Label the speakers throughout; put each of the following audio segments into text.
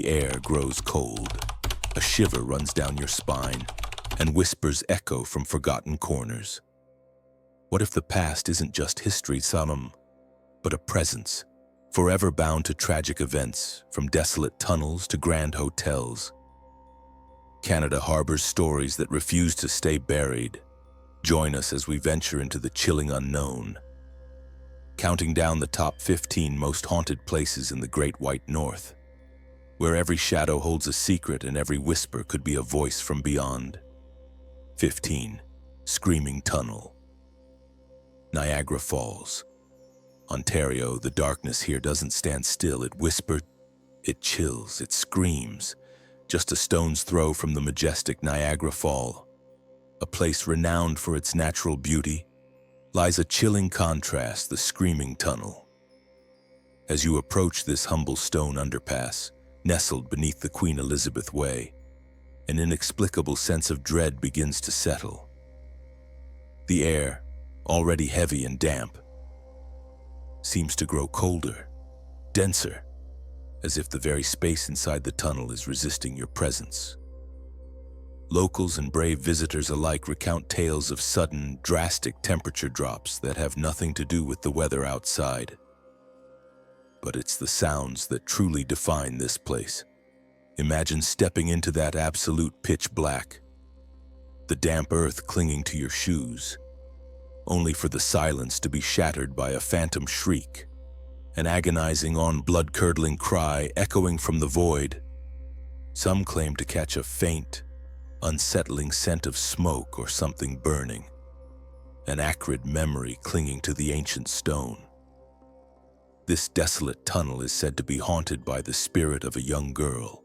Speaker 1: The air grows cold. A shiver runs down your spine, and whispers echo from forgotten corners. What if the past isn't just history, but a presence, forever bound to tragic events, from desolate tunnels to grand hotels? Canada harbors stories that refuse to stay buried. Join us as we venture into the chilling unknown, counting down the top 15 most haunted places in the Great White North, where every shadow holds a secret and every whisper could be a voice from beyond. 15. Screaming Tunnel. Niagara Falls. Ontario, the darkness here doesn't stand still. It whispers, it chills, it screams. Just a stone's throw from the majestic Niagara Fall, a place renowned for its natural beauty, lies a chilling contrast, the Screaming Tunnel. As you approach this humble stone underpass, nestled beneath the Queen Elizabeth Way, an inexplicable sense of dread begins to settle. The air, already heavy and damp, seems to grow colder, denser, as if the very space inside the tunnel is resisting your presence. Locals and brave visitors alike recount tales of sudden, drastic temperature drops that have nothing to do with the weather outside. But it's the sounds that truly define this place. Imagine stepping into that absolute pitch black, the damp earth clinging to your shoes, only for the silence to be shattered by a phantom shriek, an agonizing, blood-curdling cry echoing from the void. Some claim to catch a faint, unsettling scent of smoke or something burning, an acrid memory clinging to the ancient stone. This desolate tunnel is said to be haunted by the spirit of a young girl,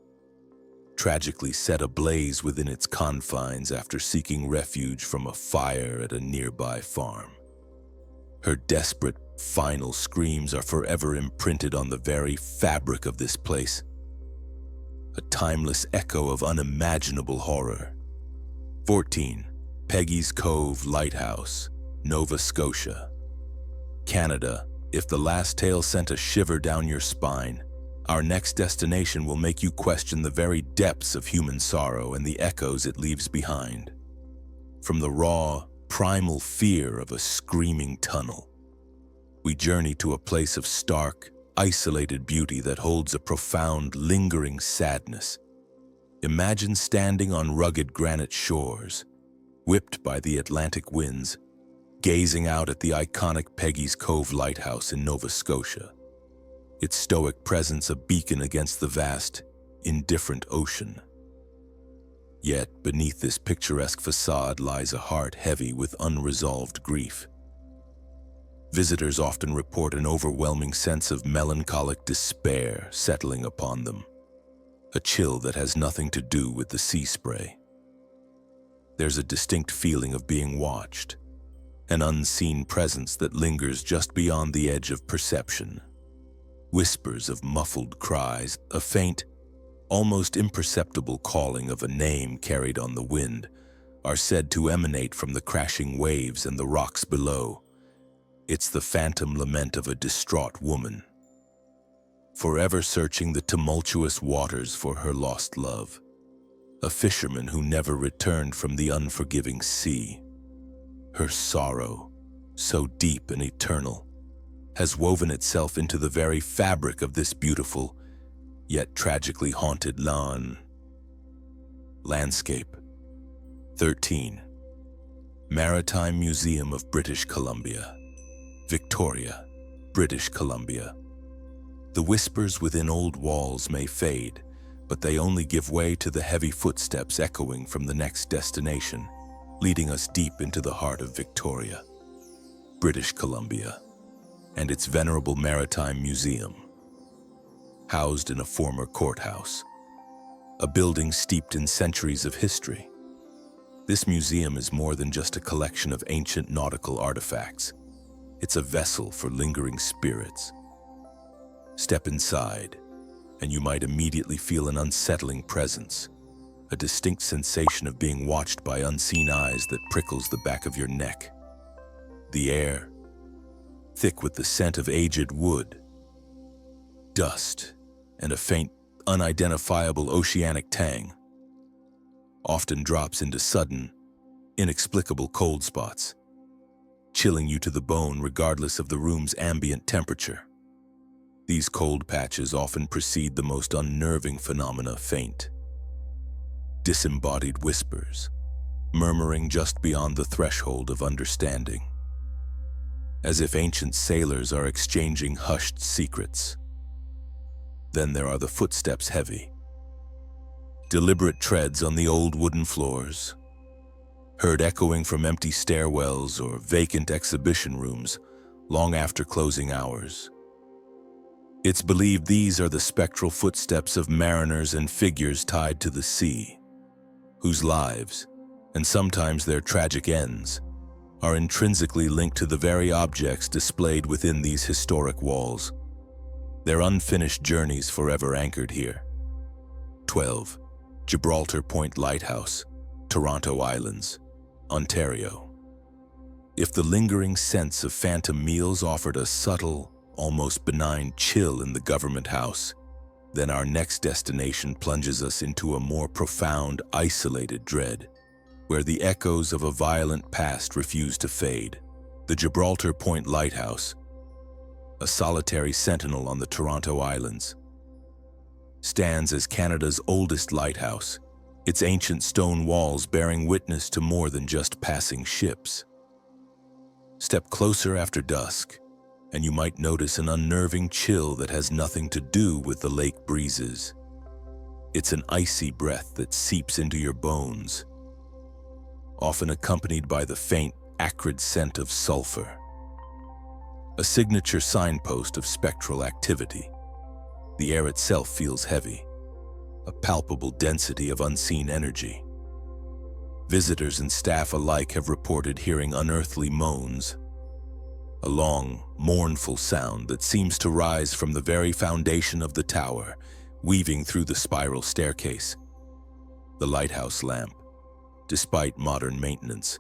Speaker 1: tragically set ablaze within its confines after seeking refuge from a fire at a nearby farm. Her desperate, final screams are forever imprinted on the very fabric of this place, a timeless echo of unimaginable horror. 14. Peggy's Cove Lighthouse, Nova Scotia. Canada, if the last tale sent a shiver down your spine, our next destination will make you question the very depths of human sorrow and the echoes it leaves behind. From the raw, primal fear of a screaming tunnel, we journey to a place of stark, isolated beauty that holds a profound, lingering sadness. Imagine standing on rugged granite shores, whipped by the Atlantic winds, gazing out at the iconic Peggy's Cove Lighthouse in Nova Scotia, its stoic presence a beacon against the vast, indifferent ocean. Yet, beneath this picturesque facade lies a heart heavy with unresolved grief. Visitors often report an overwhelming sense of melancholic despair settling upon them, a chill that has nothing to do with the sea spray. There's a distinct feeling of being watched, an unseen presence that lingers just beyond the edge of perception. Whispers of muffled cries, a faint, almost imperceptible calling of a name carried on the wind, are said to emanate from the crashing waves and the rocks below. It's the phantom lament of a distraught woman, forever searching the tumultuous waters for her lost love, a fisherman who never returned from the unforgiving sea. Her sorrow, so deep and eternal, has woven itself into the very fabric of this beautiful, yet tragically haunted landscape. 13. Maritime Museum of British Columbia, Victoria, British Columbia. The whispers within old walls may fade, but they only give way to the heavy footsteps echoing from the next destination, leading us deep into the heart of Victoria, British Columbia, and its venerable Maritime Museum. Housed in a former courthouse, a building steeped in centuries of history, this museum is more than just a collection of ancient nautical artifacts. It's a vessel for lingering spirits. Step inside, and you might immediately feel an unsettling presence, a distinct sensation of being watched by unseen eyes that prickles the back of your neck. The air, thick with the scent of aged wood, dust, and a faint, unidentifiable oceanic tang, often drops into sudden, inexplicable cold spots, chilling you to the bone regardless of the room's ambient temperature. These cold patches often precede the most unnerving phenomena: faint, disembodied whispers, murmuring just beyond the threshold of understanding, as if ancient sailors are exchanging hushed secrets. Then there are the footsteps, heavy, deliberate treads on the old wooden floors, heard echoing from empty stairwells or vacant exhibition rooms long after closing hours. It's believed these are the spectral footsteps of mariners and figures tied to the sea, whose lives, and sometimes their tragic ends, are intrinsically linked to the very objects displayed within these historic walls, their unfinished journeys forever anchored here. 12. Gibraltar Point Lighthouse, Toronto Islands, Ontario. If the lingering sense of phantom meals offered a subtle, almost benign chill in the government house, then our next destination plunges us into a more profound, isolated dread, where the echoes of a violent past refuse to fade. The Gibraltar Point Lighthouse, a solitary sentinel on the Toronto Islands, stands as Canada's oldest lighthouse, its ancient stone walls bearing witness to more than just passing ships. Step closer after dusk, and you might notice an unnerving chill that has nothing to do with the lake breezes. It's an icy breath that seeps into your bones, often accompanied by the faint, acrid scent of sulfur, a signature signpost of spectral activity. The air itself feels heavy, a palpable density of unseen energy. Visitors and staff alike have reported hearing unearthly moans, a long, mournful sound that seems to rise from the very foundation of the tower, weaving through the spiral staircase. The lighthouse lamp, despite modern maintenance,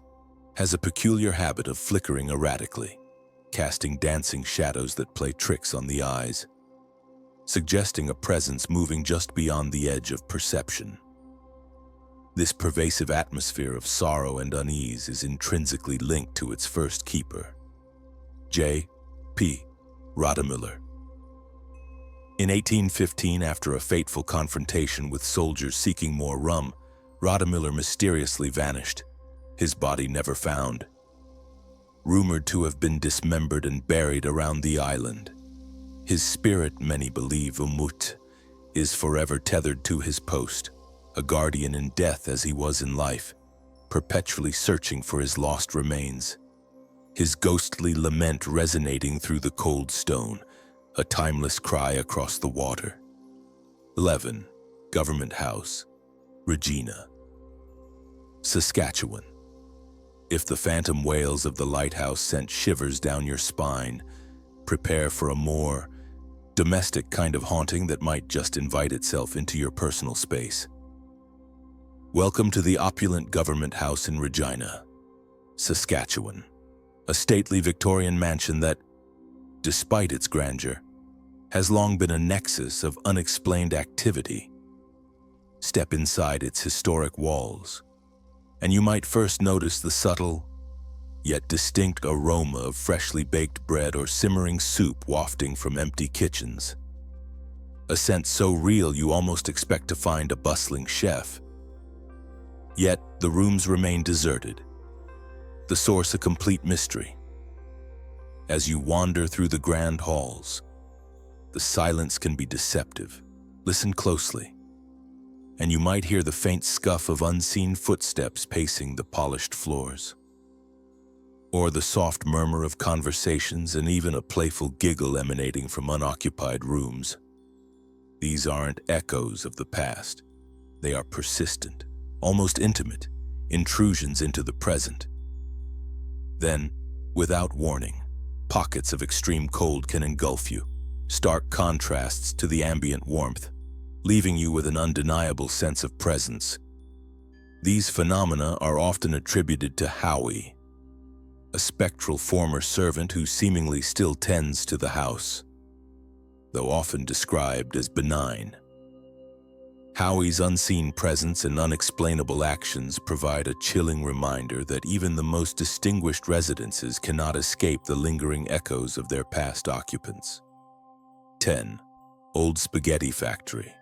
Speaker 1: has a peculiar habit of flickering erratically, casting dancing shadows that play tricks on the eyes, suggesting a presence moving just beyond the edge of perception. This pervasive atmosphere of sorrow and unease is intrinsically linked to its first keeper, J.P. Rodemüller. In 1815, after a fateful confrontation with soldiers seeking more rum, Rodemüller mysteriously vanished, his body never found. Rumored to have been dismembered and buried around the island, his spirit, many believe, Umut, is forever tethered to his post, a guardian in death as he was in life, perpetually searching for his lost remains. His ghostly lament resonating through the cold stone, a timeless cry across the water. 11. Government House, Regina, Saskatchewan. If the phantom wails of the lighthouse sent shivers down your spine, prepare for a more domestic kind of haunting that might just invite itself into your personal space. Welcome to the opulent government house in Regina, Saskatchewan, a stately Victorian mansion that, despite its grandeur, has long been a nexus of unexplained activity. Step inside its historic walls, and you might first notice the subtle, yet distinct aroma of freshly baked bread or simmering soup wafting from empty kitchens. A scent so real you almost expect to find a bustling chef. Yet the rooms remain deserted, the source a complete mystery. As you wander through the grand halls, the silence can be deceptive. Listen closely, and you might hear the faint scuff of unseen footsteps pacing the polished floors, or the soft murmur of conversations and even a playful giggle emanating from unoccupied rooms. These aren't echoes of the past. They are persistent, almost intimate, intrusions into the present. Then, without warning, pockets of extreme cold can engulf you, stark contrasts to the ambient warmth, leaving you with an undeniable sense of presence. These phenomena are often attributed to Howie, a spectral former servant who seemingly still tends to the house, though often described as benign. Howie's unseen presence and unexplainable actions provide a chilling reminder that even the most distinguished residences cannot escape the lingering echoes of their past occupants. 10. Old Spaghetti Factory,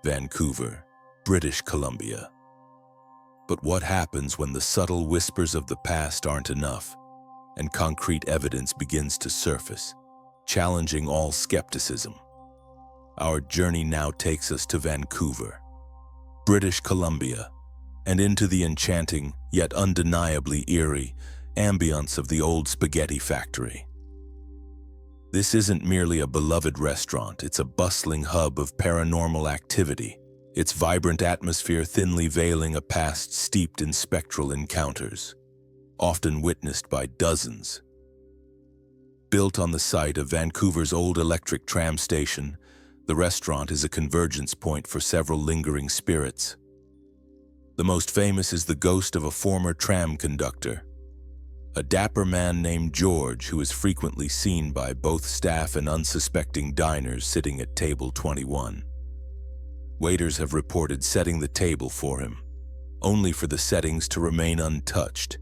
Speaker 1: Vancouver, British Columbia. But what happens when the subtle whispers of the past aren't enough, and concrete evidence begins to surface, challenging all skepticism? Our journey now takes us to Vancouver, British Columbia, and into the enchanting, yet undeniably eerie, ambience of the Old Spaghetti Factory. This isn't merely a beloved restaurant, it's a bustling hub of paranormal activity, its vibrant atmosphere thinly veiling a past steeped in spectral encounters, often witnessed by dozens. Built on the site of Vancouver's old electric tram station, the restaurant is a convergence point for several lingering spirits. The most famous is the ghost of a former tram conductor, a dapper man named George who is frequently seen by both staff and unsuspecting diners sitting at table 21. Waiters have reported setting the table for him, only for the settings to remain untouched,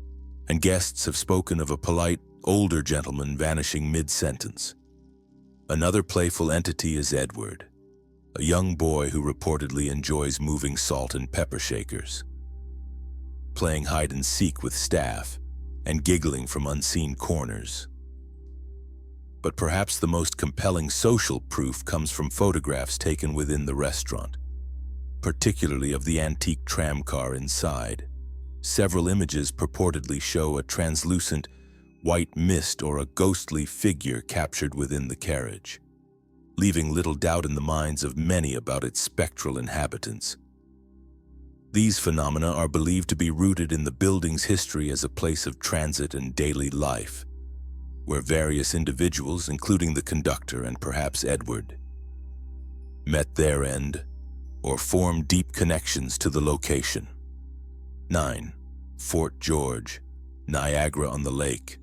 Speaker 1: and guests have spoken of a polite, older gentleman vanishing mid-sentence. Another playful entity is Edward, a young boy who reportedly enjoys moving salt and pepper shakers, playing hide-and-seek with staff, and giggling from unseen corners. But perhaps the most compelling social proof comes from photographs taken within the restaurant, particularly of the antique tramcar inside. Several images purportedly show a translucent white mist or a ghostly figure captured within the carriage, leaving little doubt in the minds of many about its spectral inhabitants. These phenomena are believed to be rooted in the building's history as a place of transit and daily life, where various individuals, including the conductor and perhaps Edward, met their end or formed deep connections to the location. 9. Fort George, Niagara-on-the-Lake,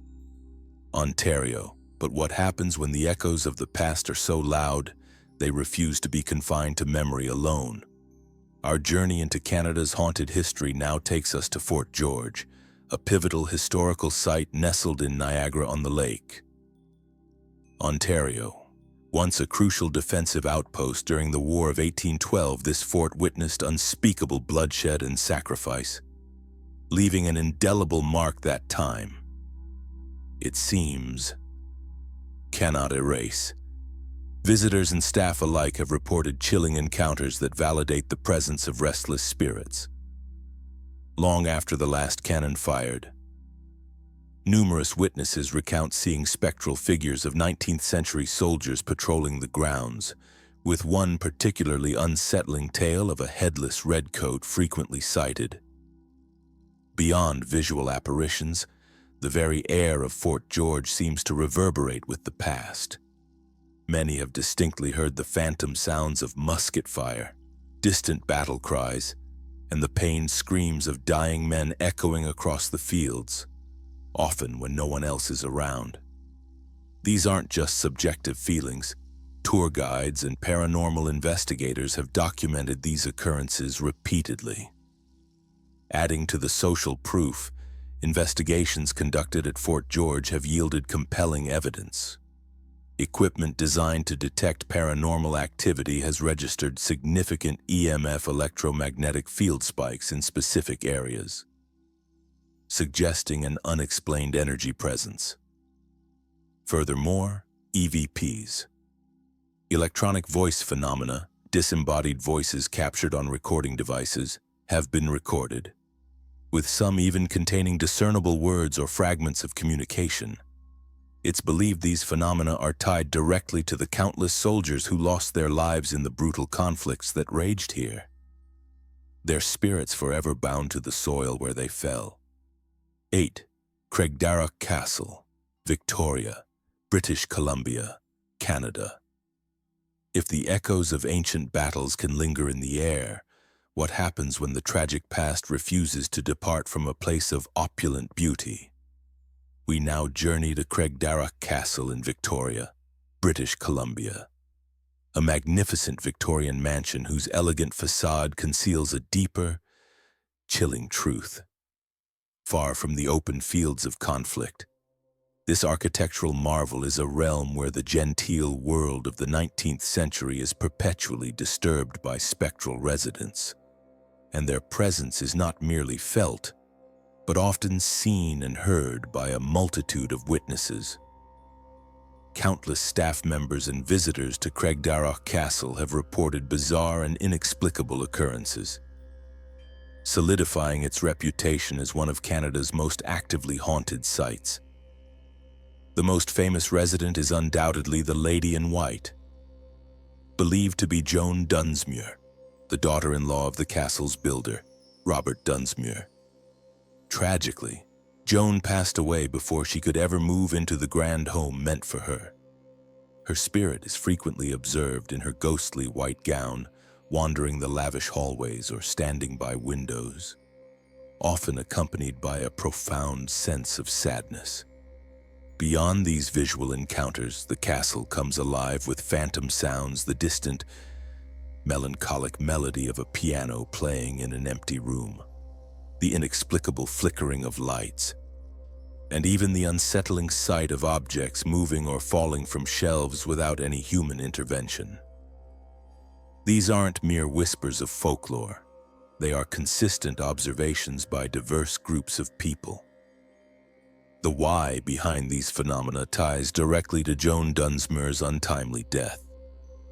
Speaker 1: Ontario. But what happens when the echoes of the past are so loud, they refuse to be confined to memory alone? Our journey into Canada's haunted history now takes us to Fort George, a pivotal historical site nestled in Niagara-on-the-Lake, Ontario. Once a crucial defensive outpost during the War of 1812, this fort witnessed unspeakable bloodshed and sacrifice, leaving an indelible mark that time, it seems, cannot erase. Visitors and staff alike have reported chilling encounters that validate the presence of restless spirits. Long after the last cannon fired, numerous witnesses recount seeing spectral figures of 19th-century soldiers patrolling the grounds, with one particularly unsettling tale of a headless redcoat frequently sighted. Beyond visual apparitions, the very air of Fort George seems to reverberate with the past. Many have distinctly heard the phantom sounds of musket fire, distant battle cries, and the pained screams of dying men echoing across the fields, often when no one else is around. These aren't just subjective feelings. Tour guides and paranormal investigators have documented these occurrences repeatedly. Adding to the social proof, investigations conducted at Fort George have yielded compelling evidence. Equipment designed to detect paranormal activity has registered significant EMF electromagnetic field spikes in specific areas, suggesting an unexplained energy presence. Furthermore, EVPs, electronic voice phenomena, disembodied voices captured on recording devices, have been recorded, with some even containing discernible words or fragments of communication. It's believed these phenomena are tied directly to the countless soldiers who lost their lives in the brutal conflicts that raged here, their spirits forever bound to the soil where they fell. 8. Craigdarroch Castle, Victoria, British Columbia, Canada. If the echoes of ancient battles can linger in the air, what happens when the tragic past refuses to depart from a place of opulent beauty? We now journey to Craigdarroch Castle in Victoria, British Columbia, a magnificent Victorian mansion whose elegant facade conceals a deeper, chilling truth. Far from the open fields of conflict, this architectural marvel is a realm where the genteel world of the 19th century is perpetually disturbed by spectral residents, and their presence is not merely felt, but often seen and heard by a multitude of witnesses. Countless staff members and visitors to Craigdarroch Castle have reported bizarre and inexplicable occurrences, solidifying its reputation as one of Canada's most actively haunted sites. The most famous resident is undoubtedly the Lady in White, believed to be Joan Dunsmuir, the daughter-in-law of the castle's builder, Robert Dunsmuir. Tragically, Joan passed away before she could ever move into the grand home meant for her. Her spirit is frequently observed in her ghostly white gown, wandering the lavish hallways or standing by windows, often accompanied by a profound sense of sadness. Beyond these visual encounters, the castle comes alive with phantom sounds, the distant, melancholic melody of a piano playing in an empty room, the inexplicable flickering of lights, and even the unsettling sight of objects moving or falling from shelves without any human intervention. These aren't mere whispers of folklore. They are consistent observations by diverse groups of people. The why behind these phenomena ties directly to Joan Dunsmuir's untimely death,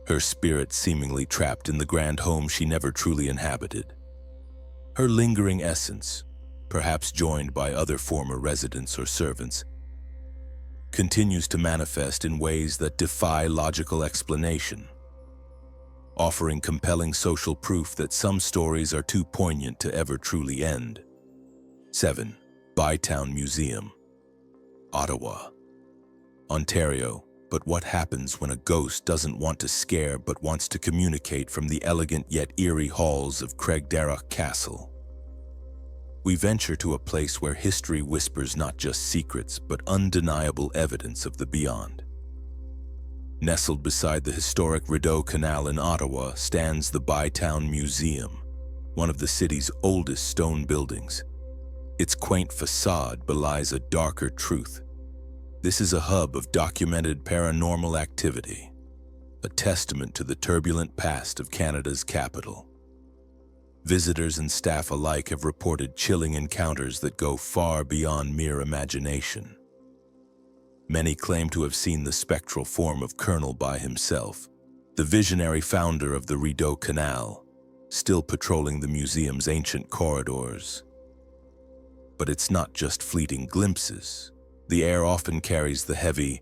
Speaker 1: her spirit seemingly trapped in the grand home she never truly inhabited. Her lingering essence, perhaps joined by other former residents or servants, continues to manifest in ways that defy logical explanation, offering compelling social proof that some stories are too poignant to ever truly end. 7. Bytown Museum, Ottawa, Ontario. But what happens when a ghost doesn't want to scare but wants to communicate from the elegant yet eerie halls of Craigdarroch Castle? We venture to a place where history whispers not just secrets but undeniable evidence of the beyond. Nestled beside the historic Rideau Canal in Ottawa stands the Bytown Museum, one of the city's oldest stone buildings. Its quaint facade belies a darker truth. This is a hub of documented paranormal activity, a testament to the turbulent past of Canada's capital. Visitors and staff alike have reported chilling encounters that go far beyond mere imagination. Many claim to have seen the spectral form of Colonel by himself, the visionary founder of the Rideau Canal, still patrolling the museum's ancient corridors. But it's not just fleeting glimpses. The air often carries the heavy,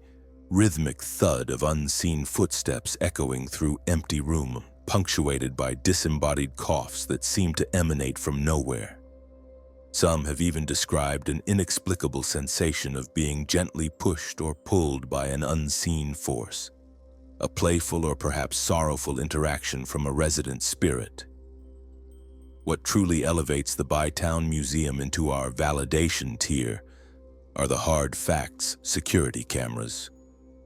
Speaker 1: rhythmic thud of unseen footsteps echoing through empty room, punctuated by disembodied coughs that seem to emanate from nowhere. Some have even described an inexplicable sensation of being gently pushed or pulled by an unseen force, a playful or perhaps sorrowful interaction from a resident spirit. What truly elevates the Bytown Museum into our validation tier are the hard facts. Security cameras,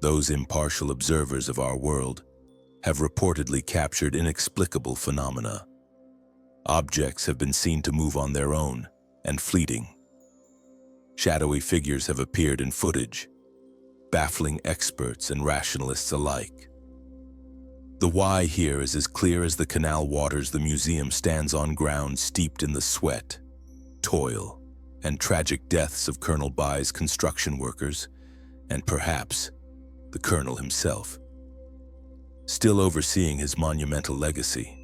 Speaker 1: those impartial observers of our world, have reportedly captured inexplicable phenomena. Objects have been seen to move on their own, and fleeting. Shadowy figures have appeared in footage, baffling experts and rationalists alike. The why here is as clear as the canal waters. The museum stands on ground steeped in the sweat, toil, and tragic deaths of Colonel By's construction workers, and perhaps the Colonel himself, still overseeing his monumental legacy.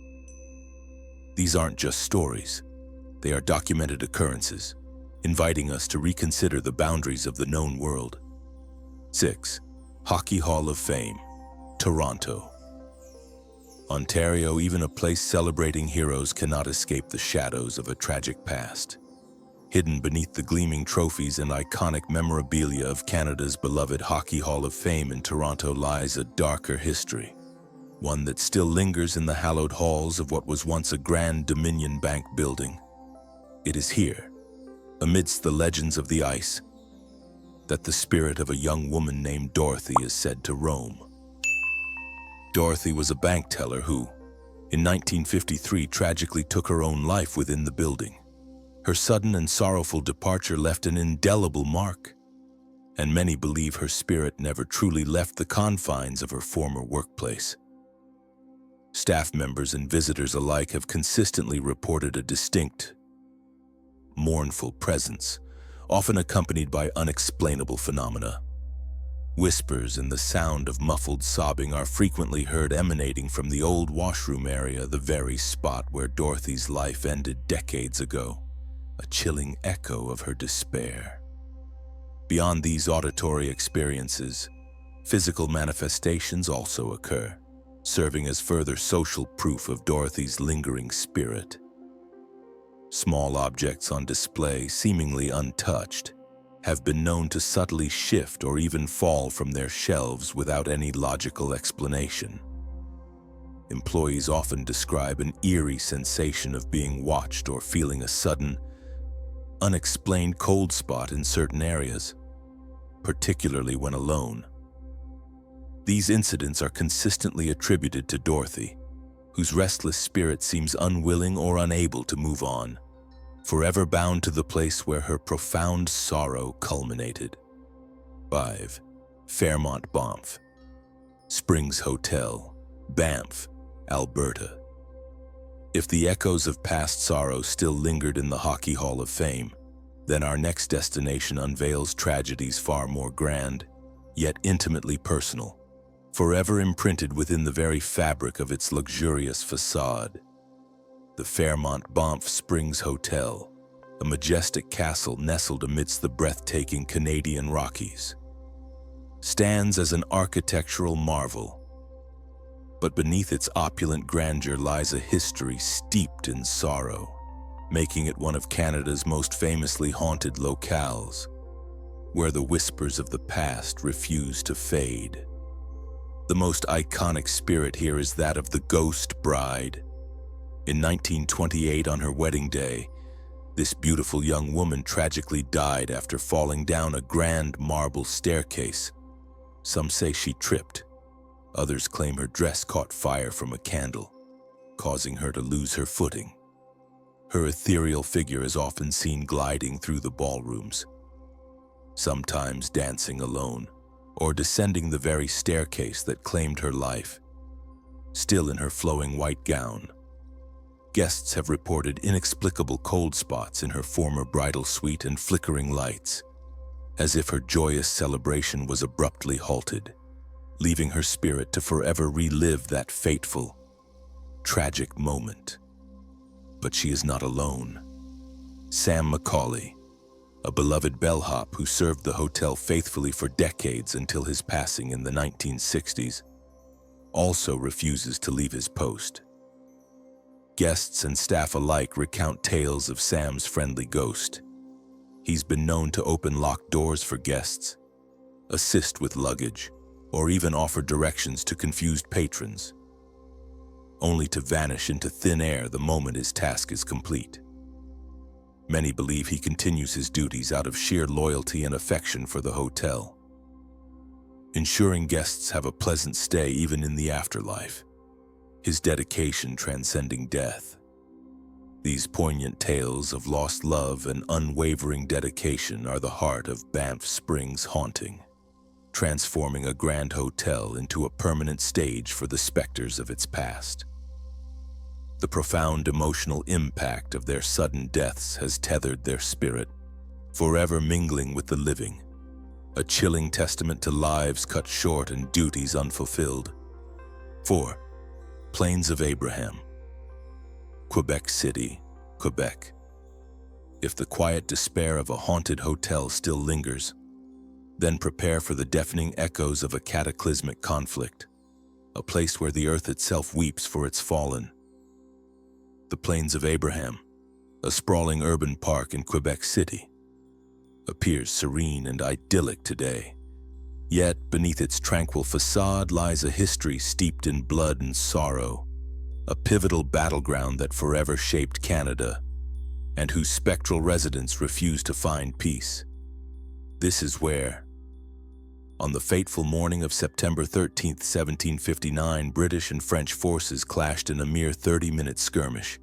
Speaker 1: These aren't just stories. They are documented occurrences, inviting us to reconsider the boundaries of the known world. 6. Hockey Hall of Fame, Toronto, Ontario. Even a place celebrating heroes cannot escape the shadows of a tragic past. Hidden beneath the gleaming trophies and iconic memorabilia of Canada's beloved Hockey Hall of Fame in Toronto lies a darker history, one that still lingers in the hallowed halls of what was once a grand Dominion Bank building. It is here, amidst the legends of the ice, that the spirit of a young woman named Dorothy is said to roam. Dorothy was a bank teller who, in 1953, tragically took her own life within the building. Her sudden and sorrowful departure left an indelible mark, and many believe her spirit never truly left the confines of her former workplace. Staff members and visitors alike have consistently reported a distinct, mournful presence, often accompanied by unexplainable phenomena. Whispers and the sound of muffled sobbing are frequently heard emanating from the old washroom area, the very spot where Dorothy's life ended decades ago, a chilling echo of her despair. Beyond these auditory experiences, physical manifestations also occur, serving as further social proof of Dorothy's lingering spirit. Small objects on display, seemingly untouched, have been known to subtly shift or even fall from their shelves without any logical explanation. Employees often describe an eerie sensation of being watched or feeling a sudden, unexplained cold spot in certain areas, particularly when alone. These incidents are consistently attributed to Dorothy, whose restless spirit seems unwilling or unable to move on, forever bound to the place where her profound sorrow culminated. 5. Fairmont, Banff. Springs Hotel, Banff, Alberta. If the echoes of past sorrow still lingered in the Hockey Hall of Fame, then our next destination unveils tragedies far more grand, yet intimately personal, forever imprinted within the very fabric of its luxurious facade. The Fairmont Banff Springs Hotel, a majestic castle nestled amidst the breathtaking Canadian Rockies, stands as an architectural marvel. But beneath its opulent grandeur lies a history steeped in sorrow, making it one of Canada's most famously haunted locales, where the whispers of the past refuse to fade. The most iconic spirit here is that of the Ghost Bride. In 1928, on her wedding day, this beautiful young woman tragically died after falling down a grand marble staircase. Some say she tripped. Others claim her dress caught fire from a candle, causing her to lose her footing. Her ethereal figure is often seen gliding through the ballrooms, sometimes dancing alone, or descending the very staircase that claimed her life, still in her flowing white gown. Guests have reported inexplicable cold spots in her former bridal suite and flickering lights, as if her joyous celebration was abruptly halted, leaving her spirit to forever relive that fateful, tragic moment. But she is not alone. Sam Macaulay, a beloved bellhop who served the hotel faithfully for decades until his passing in the 1960s, also refuses to leave his post. Guests and staff alike recount tales of Sam's friendly ghost. He's been known to open locked doors for guests, assist with luggage, or even offer directions to confused patrons, only to vanish into thin air the moment his task is complete. Many believe he continues his duties out of sheer loyalty and affection for the hotel, ensuring guests have a pleasant stay even in the afterlife, his dedication transcending death. These poignant tales of lost love and unwavering dedication are the heart of Banff Springs haunting, transforming a grand hotel into a permanent stage for the specters of its past. The profound emotional impact of their sudden deaths has tethered their spirit, forever mingling with the living, a chilling testament to lives cut short and duties unfulfilled. 4. Plains of Abraham, Quebec City, Quebec. If the quiet despair of a haunted hotel still lingers, then prepare for the deafening echoes of a cataclysmic conflict, a place where the earth itself weeps for its fallen. The Plains of Abraham, a sprawling urban park in Quebec City, appears serene and idyllic today. Yet beneath its tranquil facade lies a history steeped in blood and sorrow, a pivotal battleground that forever shaped Canada, and whose spectral residents refuse to find peace. This is where, On the fateful morning of September 13, 1759, British and French forces clashed in a mere 30-minute skirmish,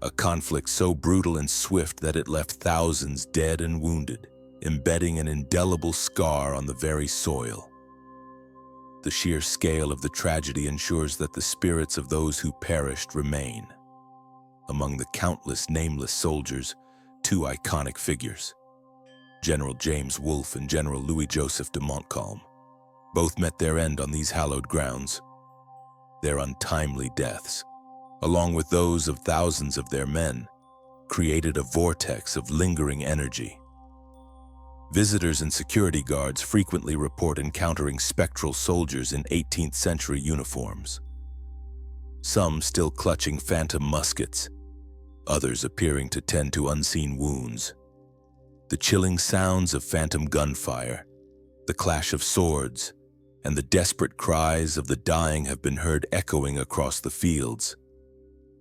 Speaker 1: a conflict so brutal and swift that it left thousands dead and wounded, embedding an indelible scar on the very soil. The sheer scale of the tragedy ensures that the spirits of those who perished remain. Among the countless nameless soldiers, two iconic figures, General James Wolfe and General Louis-Joseph de Montcalm, both met their end on these hallowed grounds. Their untimely deaths, along with those of thousands of their men, created a vortex of lingering energy. Visitors and security guards frequently report encountering spectral soldiers in 18th century uniforms. Some still clutching phantom muskets, others appearing to tend to unseen wounds. The chilling sounds of phantom gunfire, the clash of swords, and the desperate cries of the dying have been heard echoing across the fields,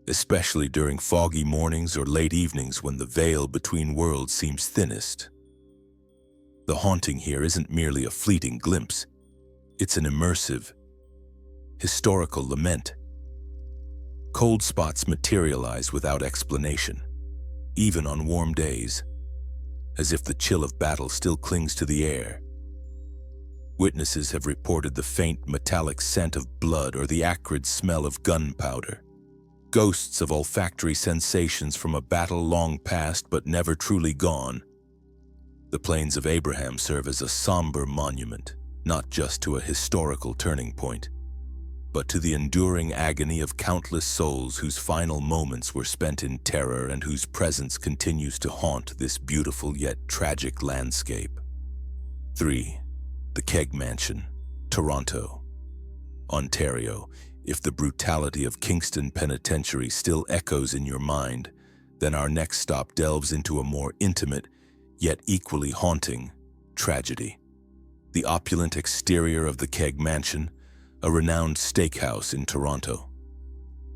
Speaker 1: especially during foggy mornings or late evenings when the veil between worlds seems thinnest. The haunting here isn't merely a fleeting glimpse, it's an immersive, historical lament. Cold spots materialize without explanation, even on warm days, as if the chill of battle still clings to the air. Witnesses have reported the faint metallic scent of blood or the acrid smell of gunpowder, ghosts of olfactory sensations from a battle long past but never truly gone. The Plains of Abraham serve as a somber monument, not just to a historical turning point, but to the enduring agony of countless souls whose final moments were spent in terror and whose presence continues to haunt this beautiful yet tragic landscape. 3. The Keg Mansion, Toronto, Ontario. If the brutality of Kingston Penitentiary still echoes in your mind, then our next stop delves into a more intimate, yet equally haunting, tragedy. The opulent exterior of the Keg Mansion, a renowned steakhouse in Toronto,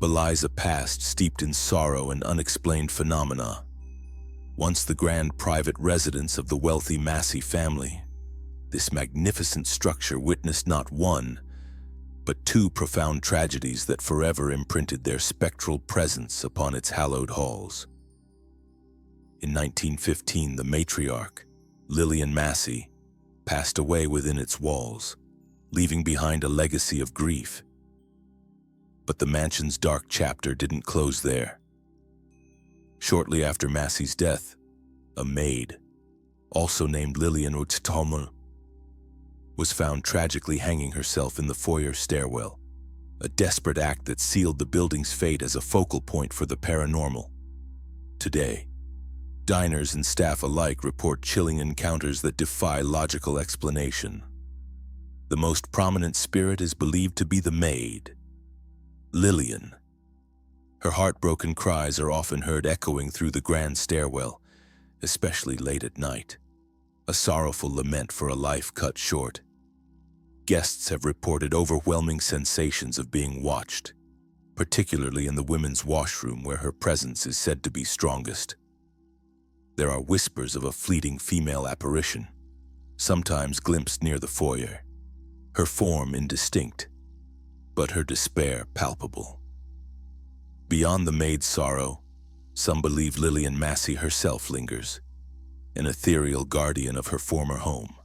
Speaker 1: belies a past steeped in sorrow and unexplained phenomena. Once the grand private residence of the wealthy Massey family, this magnificent structure witnessed not one, but two profound tragedies that forever imprinted their spectral presence upon its hallowed halls. In 1915, the matriarch, Lillian Massey, passed away within its walls, leaving behind a legacy of grief. But the mansion's dark chapter didn't close there. Shortly after Massey's death, a maid, also named Lillian Oudtoma, was found tragically hanging herself in the foyer stairwell, a desperate act that sealed the building's fate as a focal point for the paranormal. Today, diners and staff alike report chilling encounters that defy logical explanation. The most prominent spirit is believed to be the maid, Lillian. Her heartbroken cries are often heard echoing through the grand stairwell, especially late at night, a sorrowful lament for a life cut short. Guests have reported overwhelming sensations of being watched, particularly in the women's washroom where her presence is said to be strongest. There are whispers of a fleeting female apparition, sometimes glimpsed near the foyer, her form indistinct, but her despair palpable. Beyond the maid's sorrow, some believe Lillian Massey herself lingers, an ethereal guardian of her former home.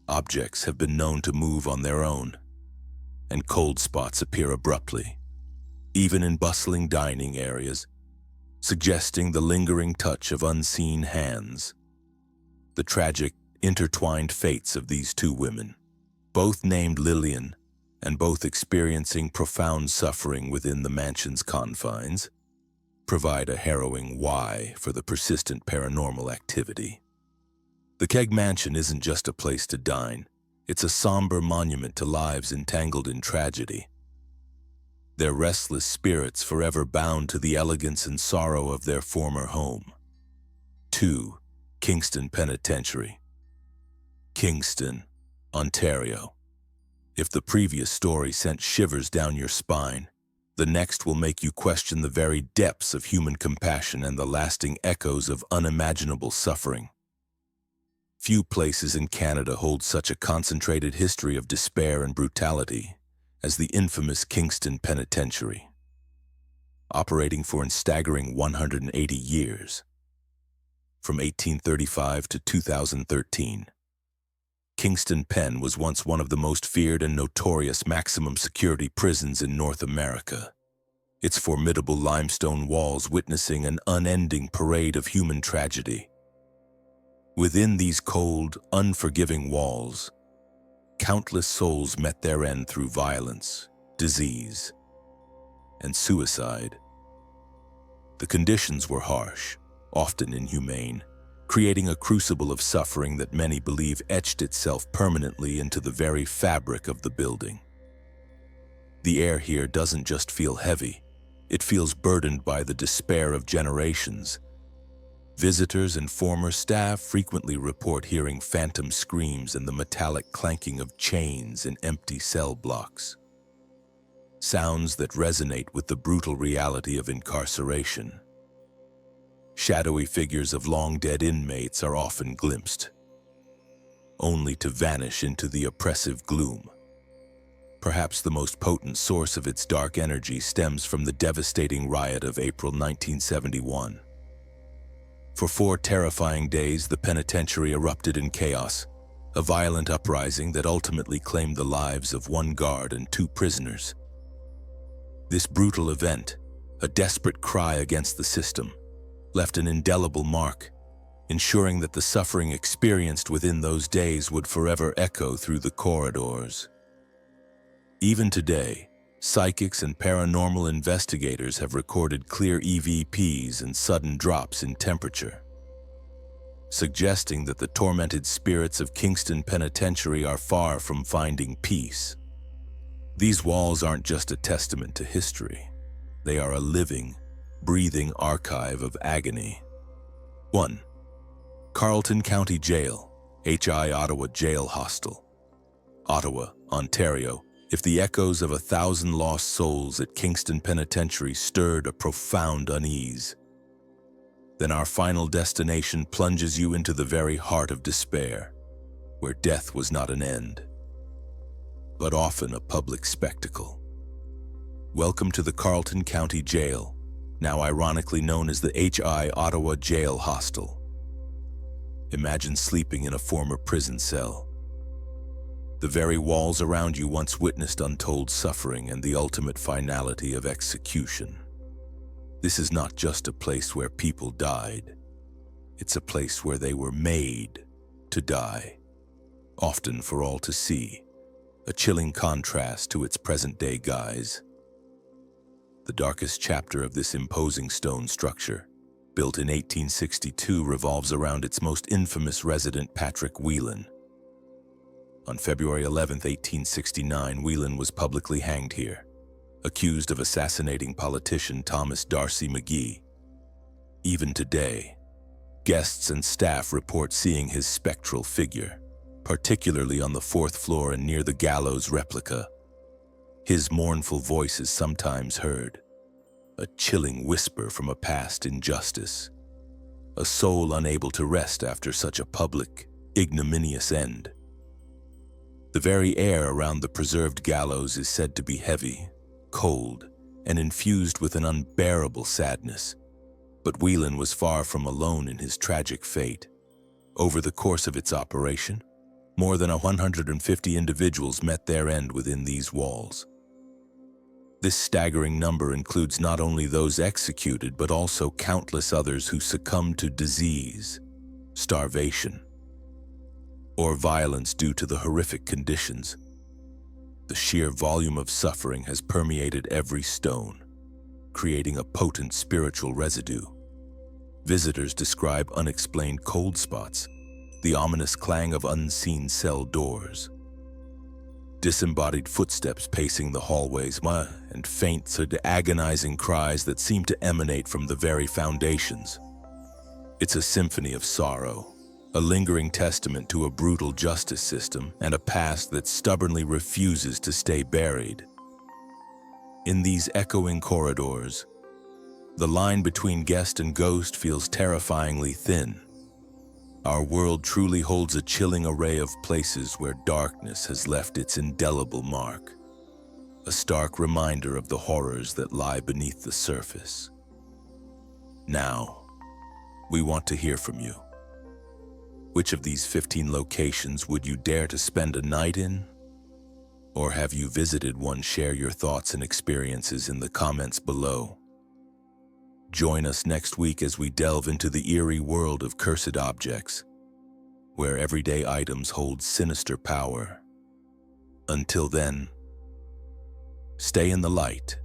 Speaker 1: Objects have been known to move on their own, and cold spots appear abruptly, even in bustling dining areas, suggesting the lingering touch of unseen hands. The tragic, intertwined fates of these two women, both named Lillian and both experiencing profound suffering within the mansion's confines, provide a harrowing why for the persistent paranormal activity. The Keg Mansion isn't just a place to dine, it's a somber monument to lives entangled in tragedy. Their restless spirits forever bound to the elegance and sorrow of their former home. 2. Kingston Penitentiary, Kingston, Ontario. If the previous story sent shivers down your spine, the next will make you question the very depths of human compassion and the lasting echoes of unimaginable suffering. Few places in Canada hold such a concentrated history of despair and brutality as the infamous Kingston Penitentiary. Operating for a staggering 180 years, from 1835 to 2013, Kingston Pen was once one of the most feared and notorious maximum security prisons in North America, its formidable limestone walls witnessing an unending parade of human tragedy. Within these cold, unforgiving walls, countless souls met their end through violence, disease, and suicide. The conditions were harsh, often inhumane, creating a crucible of suffering that many believe etched itself permanently into the very fabric of the building. The air here doesn't just feel heavy, it feels burdened by the despair of generations. Visitors and former staff frequently report hearing phantom screams and the metallic clanking of chains in empty cell blocks. Sounds that resonate with the brutal reality of incarceration. Shadowy figures of long-dead inmates are often glimpsed, only to vanish into the oppressive gloom. Perhaps the most potent source of its dark energy stems from the devastating riot of April 1971. For 4 terrifying days, the penitentiary erupted in chaos, a violent uprising that ultimately claimed the lives of 1 guard and 2 prisoners. This brutal event, a desperate cry against the system, left an indelible mark, ensuring that the suffering experienced within those days would forever echo through the corridors. Even today, psychics and paranormal investigators have recorded clear EVPs and sudden drops in temperature, suggesting that the tormented spirits of Kingston Penitentiary are far from finding peace. These walls aren't just a testament to history. They are a living, breathing archive of agony. 1. Carleton County Jail, HI-Ottawa Jail Hostel. Ottawa, Ontario. If the echoes of 1,000 lost souls at Kingston Penitentiary stirred a profound unease, then our final destination plunges you into the very heart of despair, where death was not an end, but often a public spectacle. Welcome to the Carleton County Jail, now ironically known as the HI-Ottawa Jail Hostel. Imagine sleeping in a former prison cell. The very walls around you once witnessed untold suffering and the ultimate finality of execution. This is not just a place where people died. It's a place where they were made to die, often for all to see, a chilling contrast to its present-day guise. The darkest chapter of this imposing stone structure, built in 1862, revolves around its most infamous resident, Patrick Whelan. On February 11, 1869, Whelan was publicly hanged here, accused of assassinating politician Thomas D'Arcy McGee. Even today, guests and staff report seeing his spectral figure, particularly on the 4th floor and near the gallows replica. His mournful voice is sometimes heard, a chilling whisper from a past injustice, a soul unable to rest after such a public, ignominious end. The very air around the preserved gallows is said to be heavy, cold, and infused with an unbearable sadness. But Whelan was far from alone in his tragic fate. Over the course of its operation, more than 150 individuals met their end within these walls. This staggering number includes not only those executed, but also countless others who succumbed to disease, starvation, or violence due to the horrific conditions. The sheer volume of suffering has permeated every stone, creating a potent spiritual residue. Visitors describe unexplained cold spots, the ominous clang of unseen cell doors, disembodied footsteps pacing the hallways, and faint, agonizing cries that seem to emanate from the very foundations. It's a symphony of sorrow, a lingering testament to a brutal justice system and a past that stubbornly refuses to stay buried. In these echoing corridors, the line between guest and ghost feels terrifyingly thin. Our world truly holds a chilling array of places where darkness has left its indelible mark, a stark reminder of the horrors that lie beneath the surface. Now, we want to hear from you. Which of these 15 locations would you dare to spend a night in? Or have you visited one? Share your thoughts and experiences in the comments below. Join us next week as we delve into the eerie world of cursed objects, where everyday items hold sinister power. Until then, stay in the light